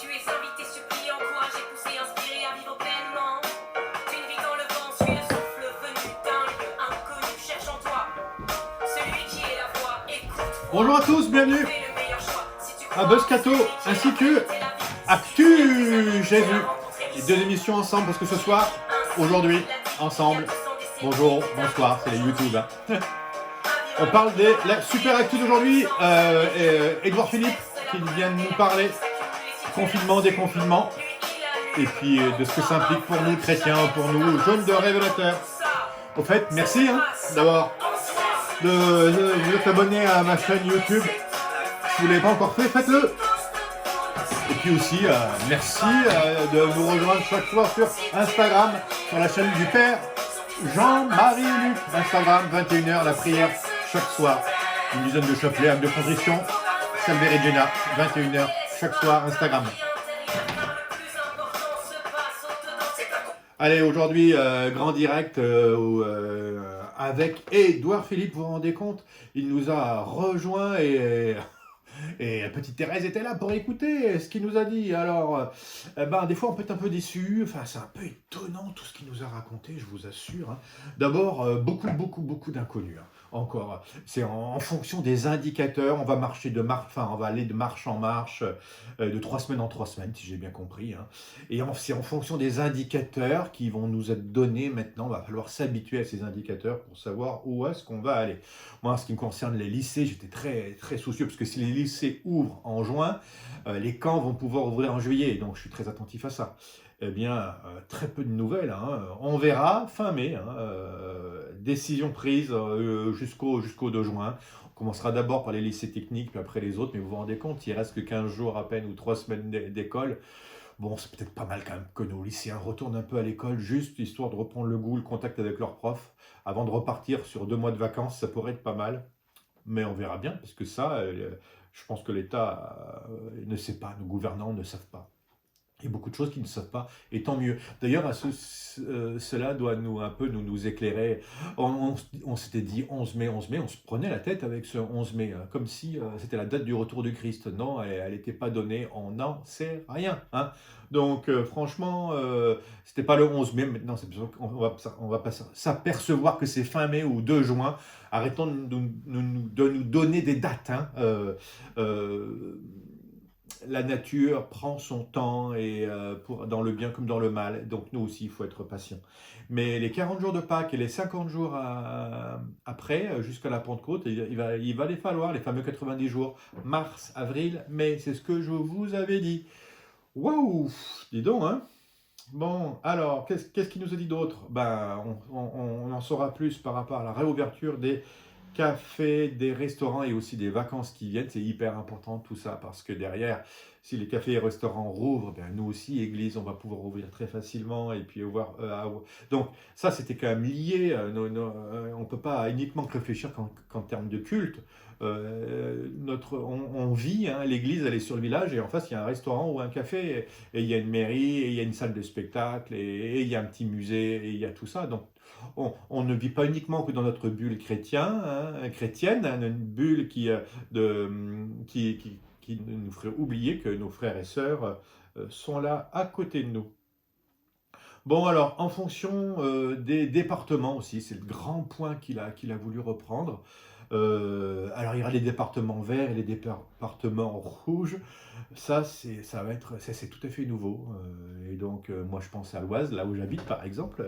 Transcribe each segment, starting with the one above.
Tu es invité, supplié, encouragé, poussé, inspiré à vivre pleinement. Tu ne vis dans le vent, suis le souffle venu d'un lieu inconnu. Cherche en toi celui qui est la voix. Écoute. Bonjour à tous, bienvenue à Buzzcato ainsi que Actu. J'ai vu les deux émissions ensemble parce que ce soir, aujourd'hui, ensemble. Bonjour, bonsoir, c'est les YouTube. Hein. On parle de la super actu d'aujourd'hui. Édouard Philippe qui vient de nous parler confinement, déconfinement, et puis de ce que ça implique pour nous chrétiens, pour nous jeunes de révélateurs. Au fait, merci d'abord de vous êtes abonné à ma chaîne YouTube. Si vous ne l'avez pas encore fait, faites-le. Et puis aussi, merci de nous rejoindre chaque soir sur Instagram, sur la chaîne du Père Jean-Marie Luc. Instagram, 21h, la prière chaque soir. Une dizaine de chapelets, de contrition. Salve Regina, 21h chaque soir, Instagram. Allez, aujourd'hui, grand direct avec Édouard Philippe, vous vous rendez compte? Il nous a rejoint et petite Thérèse était là pour écouter ce qu'il nous a dit. Alors, des fois on peut être un peu déçu, enfin c'est un peu étonnant tout ce qu'il nous a raconté, je vous assure. Hein. D'abord, beaucoup d'inconnus. Hein. Encore, c'est en fonction des indicateurs, on va marcher on va aller de marche en marche, de 3 semaines en 3 semaines, si j'ai bien compris. Hein. Et c'est en fonction des indicateurs qui vont nous être donnés maintenant, il va falloir s'habituer à ces indicateurs pour savoir où est-ce qu'on va aller. Moi, en ce qui me concerne les lycées, j'étais très soucieux, parce que si les lycées ouvrent en juin, les camps vont pouvoir ouvrir en juillet, donc je suis très attentif à ça. Eh bien, très peu de nouvelles. Hein. On verra fin mai. Hein, décision prise jusqu'au 2 juin. On commencera d'abord par les lycées techniques, puis après les autres. Mais vous vous rendez compte, il reste que 15 jours à peine ou 3 semaines d'école. Bon, c'est peut-être pas mal quand même que nos lycéens retournent un peu à l'école, juste histoire de reprendre le goût, le contact avec leurs profs. Avant de repartir sur 2 mois de vacances, ça pourrait être pas mal. Mais on verra bien, parce que ça, je pense que l'État ne sait pas, nos gouvernants ne savent pas. Il y a beaucoup de choses qu'ils ne savent pas, et tant mieux. D'ailleurs, cela doit nous éclairer. On s'était dit 11 mai, on se prenait la tête avec ce 11 mai, hein, comme si c'était la date du retour du Christ. Non, elle n'était pas donnée, on n'en sait rien. Hein. Donc, franchement, c'était pas le 11 mai, maintenant, on va pas s'apercevoir que c'est fin mai ou 2 juin. Arrêtons de nous donner des dates. Hein. La nature prend son temps et dans le bien comme dans le mal, donc nous aussi il faut être patient. Mais les 40 jours de Pâques et les 50 jours après, jusqu'à la Pentecôte, il va les falloir, les fameux 90 jours, mars, avril, mai, c'est ce que je vous avais dit. Waouh, dis donc, hein. Bon, alors, qu'est-ce qu'il nous a dit d'autre? On en saura plus par rapport à la réouverture des cafés, des restaurants et aussi des vacances qui viennent. C'est hyper important tout ça parce que derrière, si les cafés et restaurants rouvrent, nous aussi, Église, on va pouvoir ouvrir très facilement et puis voir. Donc ça, c'était quand même lié. On ne peut pas uniquement réfléchir qu'en termes de culte. On vit, hein, l'église elle est sur le village et en face il y a un restaurant ou un café et il y a une mairie et il y a une salle de spectacle et il y a un petit musée et il y a tout ça. Donc on ne vit pas uniquement que dans notre bulle chrétienne, hein, une bulle qui nous ferait oublier que nos frères et sœurs sont là à côté de nous. Bon alors, en fonction des départements aussi, c'est le grand point qu'il a voulu reprendre. Alors il y aura les départements verts et les départements rouges. Ça, c'est tout à fait nouveau. Et donc, moi, je pense à l'Oise, là où j'habite, par exemple.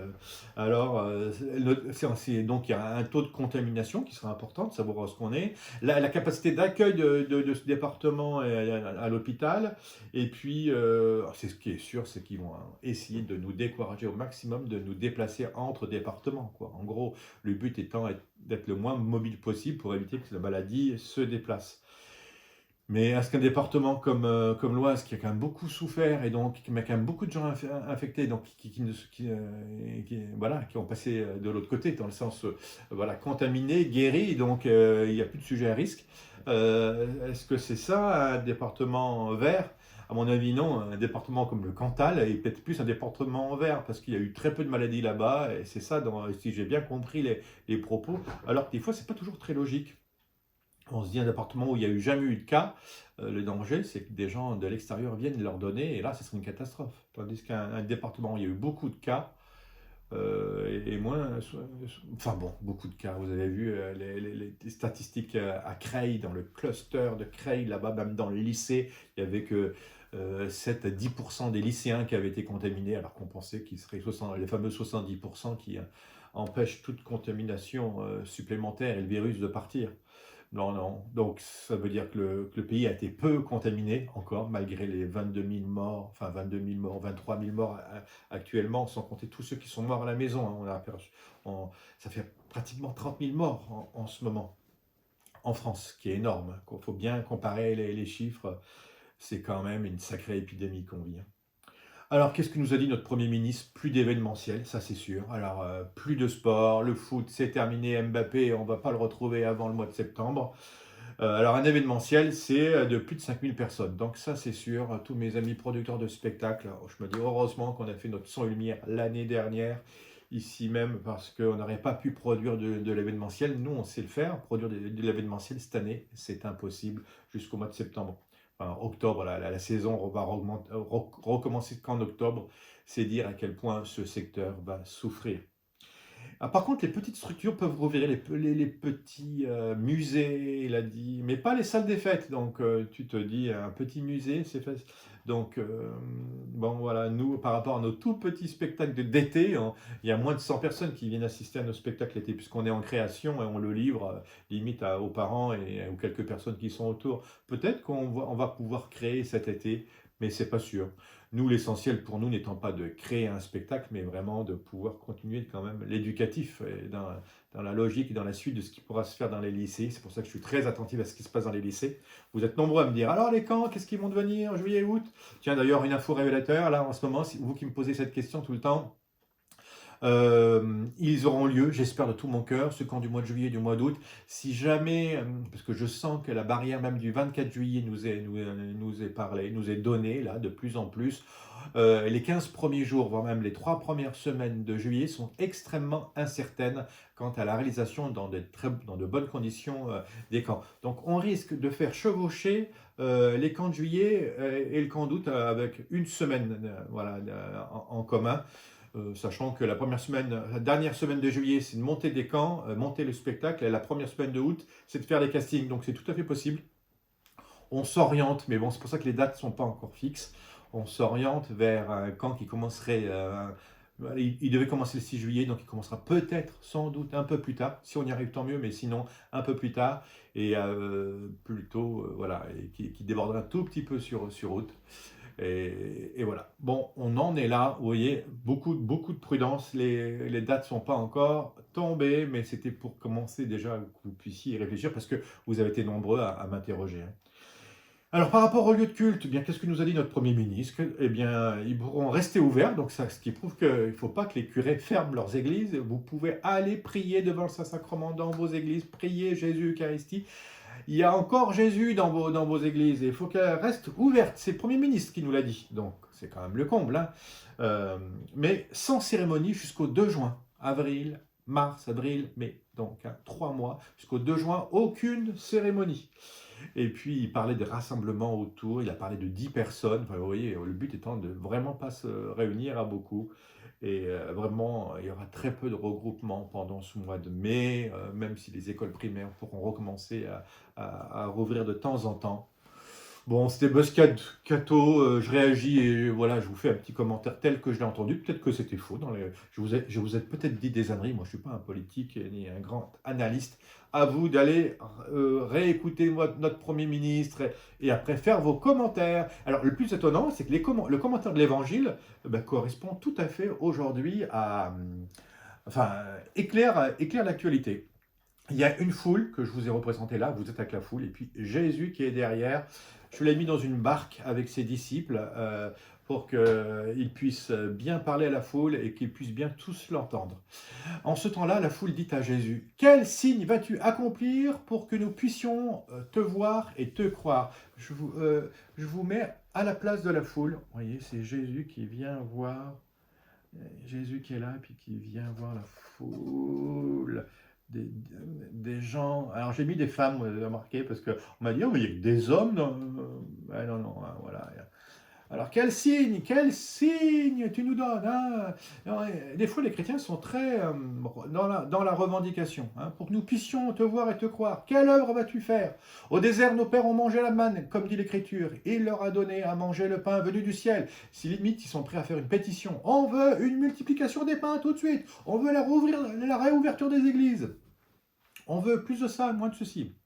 Alors, donc, il y a un taux de contamination qui sera important, de savoir où est-ce qu'on est. La capacité d'accueil de ce département à l'hôpital. Et puis, c'est ce qui est sûr, c'est qu'ils vont essayer de nous décourager au maximum de nous déplacer entre départements, quoi. En gros, le but étant d'être le moins mobile possible pour éviter que la maladie se déplace. Mais est-ce qu'un département comme l'Oise, qui a quand même beaucoup souffert et donc qui met quand même beaucoup de gens infectés, donc qui ont passé de l'autre côté, dans le sens contaminés, guéris, donc il n'y a plus de sujet à risque. Est-ce que c'est ça un département vert? À mon avis, non. Un département comme le Cantal est peut-être plus un département vert parce qu'il y a eu très peu de maladies là-bas et c'est ça, si j'ai bien compris les propos. Alors que des fois, c'est pas toujours très logique. On se dit un département où il n'y a jamais eu de cas, le danger, c'est que des gens de l'extérieur viennent leur donner, et là, ce serait une catastrophe. Tandis qu'un département où il y a eu beaucoup de cas, et moins, enfin bon, beaucoup de cas. Vous avez vu les statistiques à Creil, dans le cluster de Creil, là-bas, même dans le lycée, il n'y avait que 7 à 10% des lycéens qui avaient été contaminés, alors qu'on pensait qu'ils seraient les fameux 70% qui empêchent toute contamination supplémentaire et le virus de partir. Non, non. Donc, ça veut dire que le pays a été peu contaminé encore, malgré les 22 000 morts, enfin 22 000 morts, 23 000 morts actuellement, sans compter tous ceux qui sont morts à la maison, hein. Ça fait pratiquement 30 000 morts en ce moment en France, ce qui est énorme. Il faut bien comparer les chiffres. C'est quand même une sacrée épidémie qu'on vit, hein. Alors, qu'est-ce que nous a dit notre Premier ministre? Plus d'événementiel, ça c'est sûr. Alors, plus de sport, le foot, c'est terminé, Mbappé, on ne va pas le retrouver avant le mois de septembre. Alors, un événementiel, c'est de plus de 5000 personnes. Donc ça, c'est sûr. Tous mes amis producteurs de spectacles, je me dis heureusement qu'on a fait notre son et lumière l'année dernière, ici même, parce qu'on n'aurait pas pu produire de l'événementiel. Nous, on sait le faire. Produire de l'événementiel cette année, c'est impossible jusqu'au mois de septembre. Enfin, octobre, la saison va recommencer qu'en octobre. C'est dire à quel point ce secteur va souffrir. Ah, par contre, les petites structures peuvent rouvrir, les petits musées, il a dit, mais pas les salles des fêtes. Donc, tu te dis, un petit musée, c'est facile. Donc, bon, voilà, nous, par rapport à nos tout petits spectacles d'été, il y a moins de 100 personnes qui viennent assister à nos spectacles d'été, puisqu'on est en création et on le livre limite aux parents et aux quelques personnes qui sont autour. Peut-être on va pouvoir créer cet été, mais c'est pas sûr. Nous, l'essentiel pour nous n'étant pas de créer un spectacle, mais vraiment de pouvoir continuer quand même l'éducatif dans la logique et dans la suite de ce qui pourra se faire dans les lycées. C'est pour ça que je suis très attentif à ce qui se passe dans les lycées. Vous êtes nombreux à me dire, alors les camps, qu'est-ce qu'ils vont devenir, juillet, août? Tiens, d'ailleurs, une info révélateur, là, en ce moment, vous qui me posez cette question tout le temps, ils auront lieu, j'espère de tout mon cœur, ce camp du mois de juillet, du mois d'août. Si jamais, parce que je sens que la barrière même du 24 juillet nous est parlé, nous est donnée là de plus en plus, les 15 premiers jours, voire même les 3 premières semaines de juillet sont extrêmement incertaines quant à la réalisation dans de bonnes conditions des camps. Donc on risque de faire chevaucher les camps de juillet et le camp d'août avec une semaine voilà, en commun. Sachant que la dernière semaine de juillet, c'est de monter des camps, monter le spectacle, et la première semaine de août, c'est de faire les castings. Donc c'est tout à fait possible. On s'oriente, mais bon, c'est pour ça que les dates ne sont pas encore fixes. On s'oriente vers un camp qui commencerait. Il devait commencer le 6 juillet, donc il commencera peut-être, sans doute, un peu plus tard. Si on y arrive, tant mieux, mais sinon, un peu plus tard. Et plutôt, voilà, et qui débordera un tout petit peu sur août. Et voilà. Bon, on en est là. Vous voyez, beaucoup de prudence. Les dates ne sont pas encore tombées, mais c'était pour commencer déjà que vous puissiez y réfléchir parce que vous avez été nombreux à m'interroger, hein. Alors, par rapport au lieu de culte, eh bien, qu'est-ce que nous a dit notre Premier ministre? Eh bien, ils pourront rester ouverts, donc ça, ce qui prouve qu'il ne faut pas que les curés ferment leurs églises. Vous pouvez aller prier devant le Saint-Sacrement dans vos églises, prier Jésus Eucharistie. Il y a encore Jésus dans vos églises et il faut qu'elles restent ouvertes. C'est le Premier ministre qui nous l'a dit, donc c'est quand même le comble, hein. Mais sans cérémonie jusqu'au 2 juin, avril, mars, avril, mai. Donc, hein, 3 mois, jusqu'au 2 juin, aucune cérémonie. Et puis, il parlait de rassemblements autour, il a parlé de 10 personnes. Enfin, vous voyez, le but étant de vraiment pas se réunir à beaucoup. Et vraiment, il y aura très peu de regroupements pendant ce mois de mai, même si les écoles primaires pourront recommencer à rouvrir de temps en temps. Bon, c'était Buzzcat Cato, je réagis et voilà, je vous fais un petit commentaire tel que je l'ai entendu. Peut-être que c'était faux. Je vous ai peut-être dit des âneries. Moi, je ne suis pas un politique ni un grand analyste. À vous d'aller réécouter notre Premier ministre et après faire vos commentaires. Alors, le plus étonnant, c'est que le commentaire de l'Évangile correspond tout à fait aujourd'hui à... Enfin, éclaire l'actualité. Il y a une foule que je vous ai représentée là, vous êtes avec la foule, et puis Jésus qui est derrière. Je l'ai mis dans une barque avec ses disciples pour qu'ils puissent bien parler à la foule et qu'ils puissent bien tous l'entendre. En ce temps-là, la foule dit à Jésus, « Quel signe vas-tu accomplir pour que nous puissions te voir et te croire ?» Je vous mets à la place de la foule. Vous voyez, c'est Jésus qui vient voir, Jésus qui est là, puis qui vient voir la foule. des, des gens. Alors j'ai mis des femmes, vous avez remarqué, parce qu'on m'a dit, oh, mais il y a que des hommes. Non, non, non, hein, voilà. Alors quel signe tu nous donnes, hein? Non, des fois, les chrétiens sont très dans la revendication, hein, pour que nous puissions te voir et te croire. Quelle œuvre vas-tu faire? Au désert, nos pères ont mangé la manne, comme dit l'Écriture. Il leur a donné à manger le pain venu du ciel. Si limite, ils sont prêts à faire une pétition. On veut une multiplication des pains tout de suite. On veut la réouverture des églises. On veut plus de ça, moins de ceci.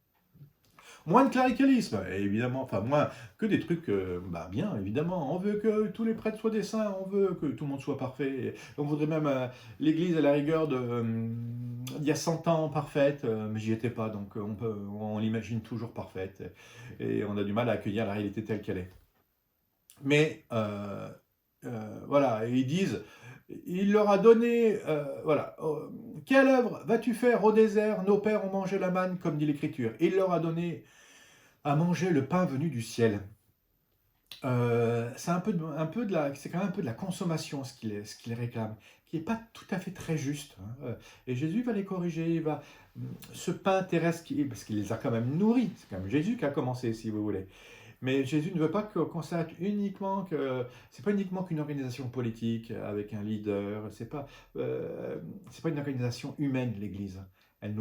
Moins de cléricalisme, évidemment, enfin moins que des trucs, bien évidemment. On veut que tous les prêtres soient des saints, on veut que tout le monde soit parfait. On voudrait même l'Église à la rigueur d'il y a 100 ans parfaite, mais j'y étais pas, donc on l'imagine toujours parfaite. Et on a du mal à accueillir la réalité telle qu'elle est. Mais voilà, et ils disent, il leur a donné, voilà, quelle œuvre vas-tu faire au désert? Nos pères ont mangé la manne, comme dit l'Écriture. Il leur a donné à manger le pain venu du ciel. C'est c'est quand même un peu de la consommation ce qu'il réclame, qui n'est pas tout à fait très juste, hein. Et Jésus va les corriger, ce pain terrestre, parce qu'il les a quand même nourris, c'est quand même Jésus qui a commencé, si vous voulez. Mais Jésus ne veut pas qu'on s'arrête uniquement c'est pas uniquement qu'une organisation politique avec un leader, c'est pas une organisation humaine, l'Église. Elle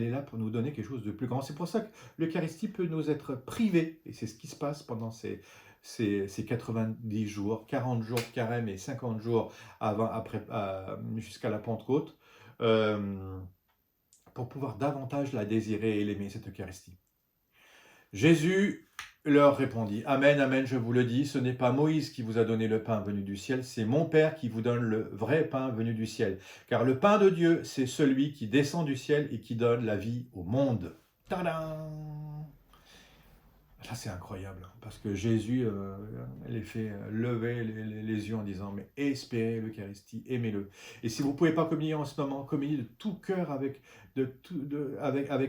est là pour nous donner quelque chose de plus grand. C'est pour ça que l'Eucharistie peut nous être privée, et c'est ce qui se passe pendant ces 90 jours, 40 jours de carême et 50 jours jusqu'à la Pentecôte, pour pouvoir davantage la désirer et l'aimer, cette Eucharistie. Jésus leur répondit, Amen, Amen, je vous le dis, ce n'est pas Moïse qui vous a donné le pain venu du ciel, c'est mon Père qui vous donne le vrai pain venu du ciel. Car le pain de Dieu, c'est celui qui descend du ciel et qui donne la vie au monde. Tadam! Là, c'est incroyable, parce que Jésus les fait lever les yeux en disant, mais espérez l'Eucharistie, aimez-le. Et si vous ne pouvez pas communier en ce moment, communiez de tout cœur avec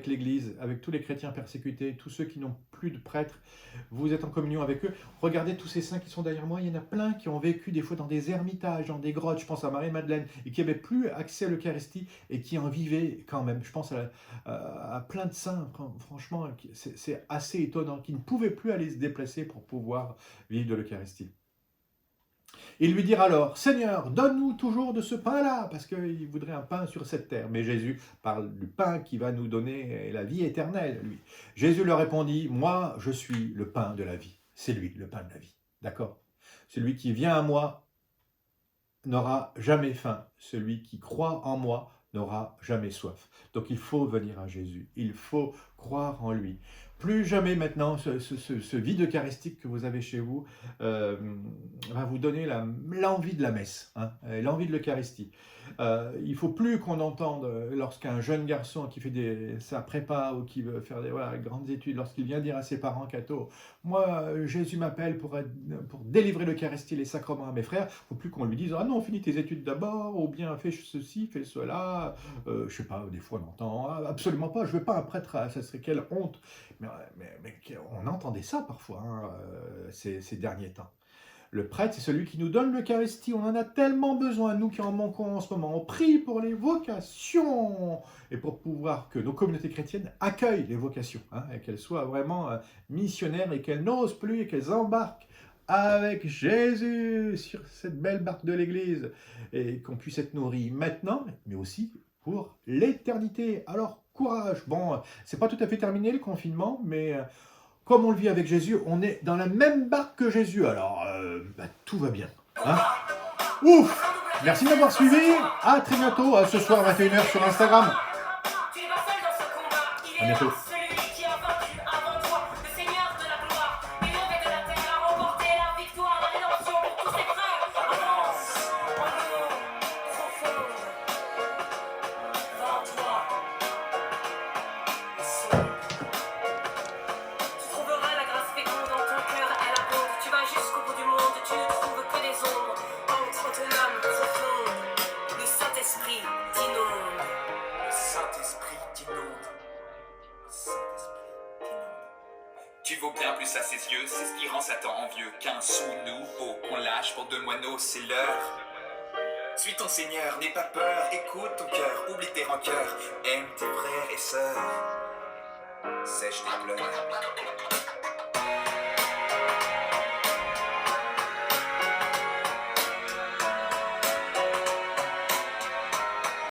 l'Église, avec tous les chrétiens persécutés, tous ceux qui n'ont plus de prêtres. Vous êtes en communion avec eux. Regardez tous ces saints qui sont derrière moi. Il y en a plein qui ont vécu des fois dans des ermitages, dans des grottes. Je pense à Marie-Madeleine, et qui n'avaient plus accès à l'Eucharistie et qui en vivaient quand même. Je pense à plein de saints, franchement, c'est assez étonnant, qui ne pouvaient plus aller se déplacer pour pouvoir vivre de l'Eucharistie. Ils lui dirent alors, Seigneur, donne-nous toujours de ce pain-là, parce qu'il voudrait un pain sur cette terre. Mais Jésus parle du pain qui va nous donner la vie éternelle, lui. Jésus leur répondit, moi, je suis le pain de la vie. C'est lui, le pain de la vie. D'accord? Celui qui vient à moi n'aura jamais faim. Celui qui croit en moi n'aura jamais soif. Donc il faut venir à Jésus. Il faut croire en lui. Plus jamais maintenant, ce vide eucharistique que vous avez chez vous va vous donner l'envie de la messe, hein, l'envie de l'Eucharistie. Il ne faut plus qu'on entende lorsqu'un jeune garçon qui fait sa prépa ou qui veut faire des grandes études, lorsqu'il vient dire à ses parents cathos, moi Jésus m'appelle pour délivrer l'Eucharistie et les sacrements à mes frères, il ne faut plus qu'on lui dise, ah non, finis tes études d'abord, ou bien fais ceci, fais cela, je ne sais pas, des fois on entend, ah, absolument pas, je ne veux pas un prêtre, ça serait quelle honte. Mais on entendait ça parfois, hein, ces derniers temps. Le prêtre, c'est celui qui nous donne l'Eucharistie. On en a tellement besoin, nous qui en manquons en ce moment. On prie pour les vocations et pour pouvoir que nos communautés chrétiennes accueillent les vocations, hein, et qu'elles soient vraiment missionnaires et qu'elles n'osent plus et qu'elles embarquent avec Jésus sur cette belle barque de l'Église et qu'on puisse être nourris maintenant, mais aussi pour l'éternité. Alors, courage. Bon, c'est pas tout à fait terminé le confinement, mais comme on le vit avec Jésus, on est dans la même barque que Jésus. Alors, tout va bien. Hein? Ouf! Merci de m'avoir suivi. À très bientôt, ce soir 21h sur Instagram. À bientôt. Tu vaux bien plus à ses yeux, c'est ce qui rend Satan envieux. Qu'un sou nouveau qu'on lâche pour 2 moineaux, c'est l'heure. Suis ton Seigneur, n'aie pas peur, écoute ton cœur, oublie tes rancœurs, aime tes frères et sœurs, sèche tes pleurs.